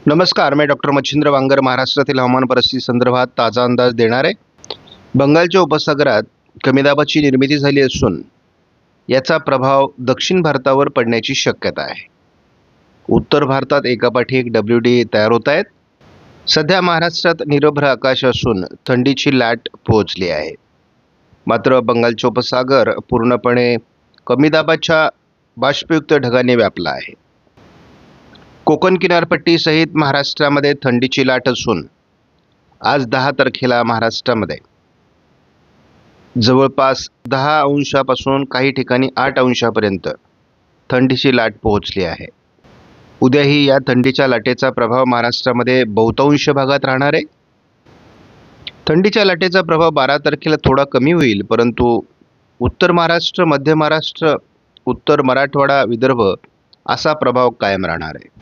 नमस्कार, मैं डॉक्टर मच्छिंद्र वांगर महाराष्ट्रातील हवामान परिस्थिती संदर्भात ताजा अंदाज देणार आहे. बंगालच्या उपसागरात कमी दाबाची निर्मिती झाली असून याचा प्रभाव दक्षिण भारतावर पडण्याची शक्यता आहे. उत्तर भारतात एकापाठी एक WD तयार होत आहेत. सध्या महाराष्ट्रात निरभ्र आकाश असून थंडीची लाट पोहोचली आहे. मात्र बंगालचे उपसागर पूर्णपणे कमी दाबाच्या बाष्पयुक्त ढगाने व्यापला आहे. कोकण किनारपट्टीसहित महाराष्ट्रामध्ये थंडीची लाट असून आज 10 तारखेला महाराष्ट्रामध्ये जवळपास 10 अंशापासून काही ठिकाणी 8 अंशापर्यंत थंडीची लाट पोहोचली आहे. उद्याही या थंडीच्या लाटेचा प्रभाव महाराष्ट्रामध्ये बहुतांश भागात राहणार आहे. थंडीच्या लाटेचा प्रभाव 12 तारखेला थोडा कमी होईल, परंतु उत्तर महाराष्ट्र, मध्य महाराष्ट्र, उत्तर मराठवाडा, विदर्भ असा प्रभाव कायम राहणार आहे.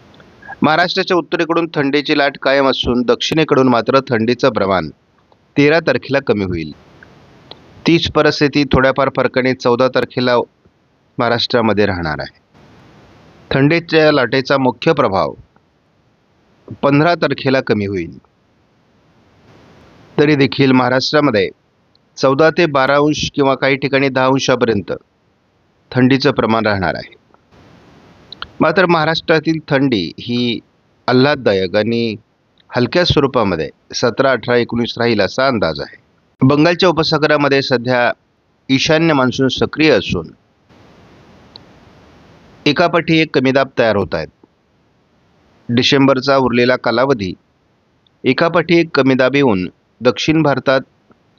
महाराष्ट्राच्या उत्तरेकडून थंडीची लाट कायम असून दक्षिणेकडून मात्र थंडीचं प्रमाण 13 तारखेला कमी होईल. तीच परिस्थिती थोड्याफार फरकाने 14 तारखेला महाराष्ट्रामध्ये राहणार आहे. थंडीच्या लाटेचा मुख्य प्रभाव 15 तारखेला कमी होईल. तरी देखील महाराष्ट्रामध्ये 14 ते 12 अंश किंवा काही ठिकाणी 10 अंशापर्यंत थंडीचं प्रमाण राहणार आहे. मात्र महाराष्ट्रातील थंडी ही आल्हाददायक आणि हलक्या स्वरूपामध्ये 17, 18, 19 राहील असा अंदाज आहे. बंगालच्या उपसागरामध्ये सध्या ईशान्य मान्सून सक्रिय असून एकापाठी एक कमी दाब तयार होत आहेत. डिसेंबरचा उरलेला कालावधी एकापाठी एक कमी दाब येऊन दक्षिण भारतात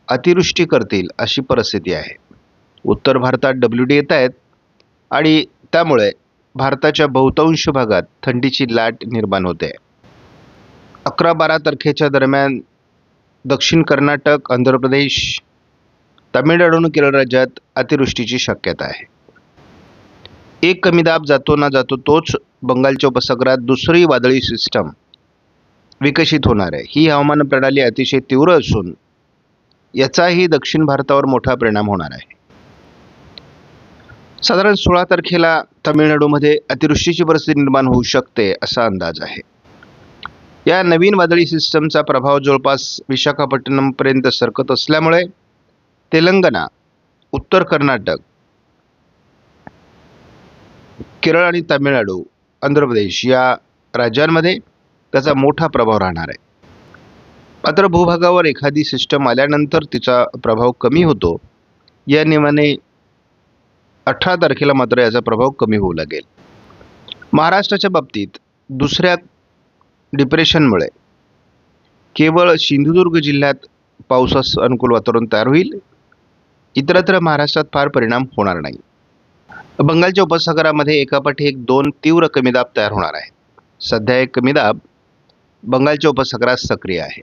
अतिवृष्टी करतील अशी परिस्थिती आहे. उत्तर भारतात WD येत आहेत आणि त्यामुळे भारताच्या बहुतांश भागात थंडीची लाट निर्माण होते. 11-12 तारखेच्या दरम्यान दक्षिण कर्नाटक, आंध्र प्रदेश, तामिळनाडू आणि केरळ राज्यात अतिवृष्टीची शक्यता आहे. एक कमी दाब जातो ना जातो तोच बंगालच्या उपसागरात दुसरी वादळी सिस्टम विकसित होणार आहे. ही हवामान प्रणाली अतिशय तीव्र असून याचाही दक्षिण भारतावर मोठा परिणाम होणार आहे. साधारण 16 तारखेला तामिळनाडूमध्ये अतिवृष्टीची परिस्थिती निर्माण होऊ शकते असा अंदाज आहे. या नवीन वादळी सिस्टमचा प्रभाव जवळपास विशाखापट्टणमपर्यंत सरकत असल्यामुळे तेलंगणा, उत्तर कर्नाटक, केरळ आणि तामिळनाडू, आंध्र प्रदेश या राज्यांमध्ये त्याचा मोठा प्रभाव राहणार आहे. मात्र भूभागावर एखादी सिस्टम आल्यानंतर तिचा प्रभाव कमी होतो. या नियमाने 18 तारखेला मात्र याचा प्रभाव कमी होऊ लागेल. महाराष्ट्राच्या बाबतीत दुसऱ्या डिप्रेशनमुळे केवळ सिंधुदुर्ग जिल्ह्यात पावसास अनुकूल वातावरण तयार होईल. इतरत्र महाराष्ट्रात फार परिणाम होणार नाही. बंगालच्या उपसागरामध्ये एकापाठी एक 2 तीव्र कमी दाब तयार होणार आहे. सध्या एक कमी दाब बंगालच्या उपसागरात सक्रिय आहे.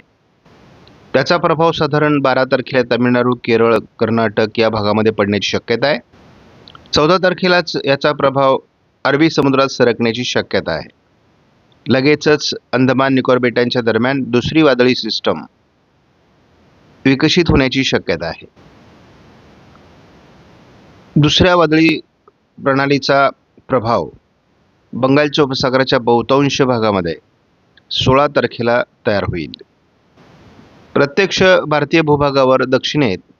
त्याचा प्रभाव साधारण 12 तारखेला तामिळनाडू, केरळ, कर्नाटक या भागामध्ये पडण्याची शक्यता आहे. 14 तारखेलाच याचा प्रभाव अरबी समुद्रात सरकण्याची शक्यता आहे. लगेचच अंदमान निकोबार बेटांच्या दरम्यान दुसरी वादळी सिस्टम विकसित होण्याची शक्यता आहे. दुसऱ्या वादळी प्रणालीचा प्रभाव बंगालच्या उपसागराच्या बहुतांश भागामध्ये 16 तारखेला तयार होईल. प्रत्यक्ष भारतीय भूभागावर दक्षिणेत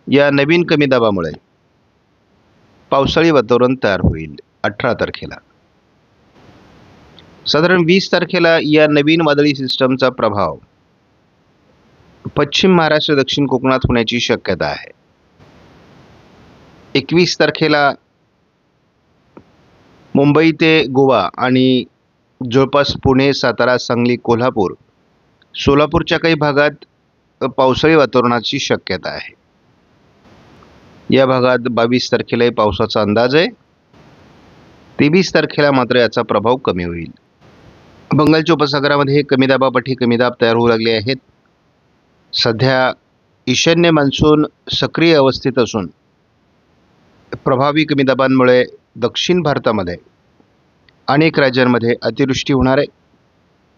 या नवीन कमी दाबामुळे पावसाळी वातावरण तयार होईल. 18 तारखेला साधारण 20 तारखेला या नवीन वादळी सिस्टमचा प्रभाव पश्चिम महाराष्ट्र, दक्षिण कोकणात होण्याची शक्यता आहे. 21 तारखेला मुंबई ते गोवा आणि जवळपास पुणे, सातारा, सांगली, कोल्हापूर, सोलापूरच्या काही भागात पावसाळी वातावरणाची शक्यता आहे. या भागात 22 तारखेलाही पावसाचा अंदाज आहे. 23 तारखेला मात्र याचा प्रभाव कमी होईल. बंगालच्या उपसागरामध्ये कमी दाबापाठी कमी दाब तयार होऊ लागले आहेत. सध्या ईशान्य मान्सून सक्रिय अवस्थेत असून प्रभावी कमी दाबांमुळे दक्षिण भारतामध्ये अनेक राज्यांमध्ये अतिवृष्टी होणार आहे.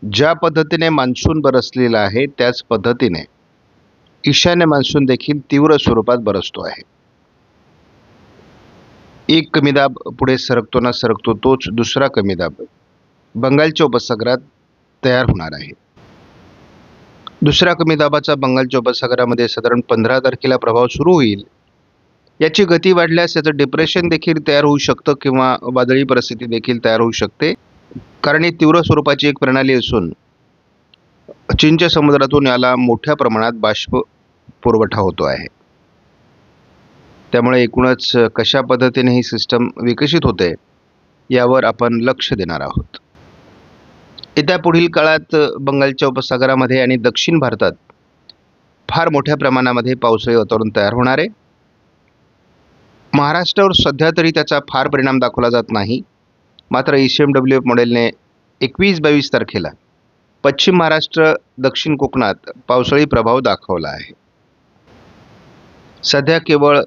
ज्या पद्धतीने मान्सून बरसलेला आहे त्याच पद्धतीने ईशान्य मान्सून देखील तीव्र स्वरूपात बरसतो आहे. एक कमी दाब पुढे सरकतो ना सरकतो तोच दुसरा कमी दाब बंगालच्या उपसागरात तयार होणार आहे. दुसऱ्या कमी दाबाचा बंगालच्या उपसागरामध्ये साधारण 15 तारखेला प्रभाव सुरू होईल. याची गती वाढल्यास याचं डिप्रेशन देखील तयार होऊ शकतं किंवा वादळी परिस्थिती देखील तयार होऊ शकते, कारण ही तीव्र स्वरूपाची एक प्रणाली असून चीनच्या समुद्रातून याला मोठ्या प्रमाणात बाष्प पुरवठा होतो आहे. त्यामुळे एकूणच कशा पद्धतीने ही सिस्टम विकसित होते यावर आपण लक्ष देणार आहोत. येत्या पुढील काळात बंगालच्या उपसागरामध्ये आणि दक्षिण भारतात फार मोठ्या प्रमाणामध्ये पावसाळी वातावरण तयार होणार आहे. महाराष्ट्रावर सध्या तरी त्याचा फार परिणाम दाखवला जात नाही. मात्र ECMWF मॉडेलने 21-22 तारखेला पश्चिम महाराष्ट्र, दक्षिण कोकणात पावसाळी प्रभाव दाखवला आहे. सध्या केवळ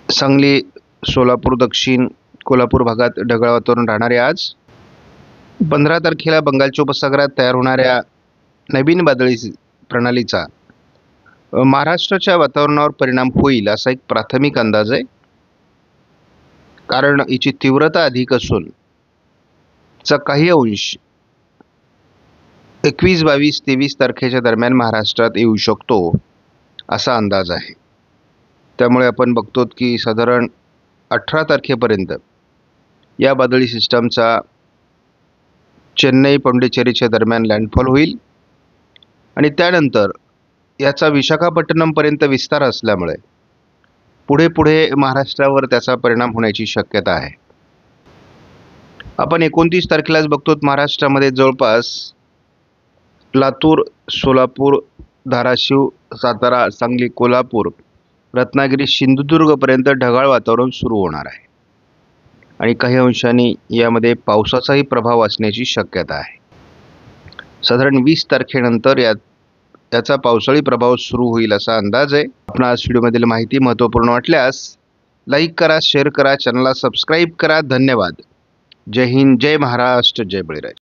सांगली, सोलापूर, दक्षिण कोल्हापूर भागात ढगाळ वातावरण राहणार आहे. आज 15 तारखेला बंगालच्या उपसागरात तयार होणाऱ्या नवीन वादळी प्रणालीचा महाराष्ट्राच्या वातावरणावर परिणाम होईल असा एक प्राथमिक अंदाज आहे, कारण याची तीव्रता अधिक असून चा काही अंश 21, 22, 23 तारखेच्या दरम्यान महाराष्ट्रात येऊ शकतो असा अंदाज आहे. त्यामुळे आपण बघतो की साधारण 18 तारखेपर्यंत या वादळी सिस्टमचा चेन्नई, पांडिचेरीच्या दरम्यान लँडफॉल होईल आणि त्यानंतर याचा विशाखापट्टणमपर्यंत विस्तार असल्यामुळे पुढे पुढे महाराष्ट्रावर त्याचा परिणाम होण्याची शक्यता आहे. आपण 29 तारखेलाच बघतो महाराष्ट्रामध्ये जवळपास लातूर, सोलापूर, धाराशिव, सातारा, सांगली, कोल्हापूर, रत्नागिरी, सिंधुदुर्गपर्यंत ढगाळ वातावरण सुरू होणार आहे आणि काही अंशांनी यामध्ये पावसाचाही प्रभाव असण्याची शक्यता आहे. साधारण 20 तारखेनंतर याचा पावसाळी प्रभाव सुरू होईल असा अंदाज आहे. आपण आज व्हिडिओमधील माहिती महत्त्वपूर्ण वाटल्यास लाईक करा, शेअर करा, चॅनलला सबस्क्राईब करा. धन्यवाद. जय हिंद, जय महाराष्ट्र, जय बळीराजा.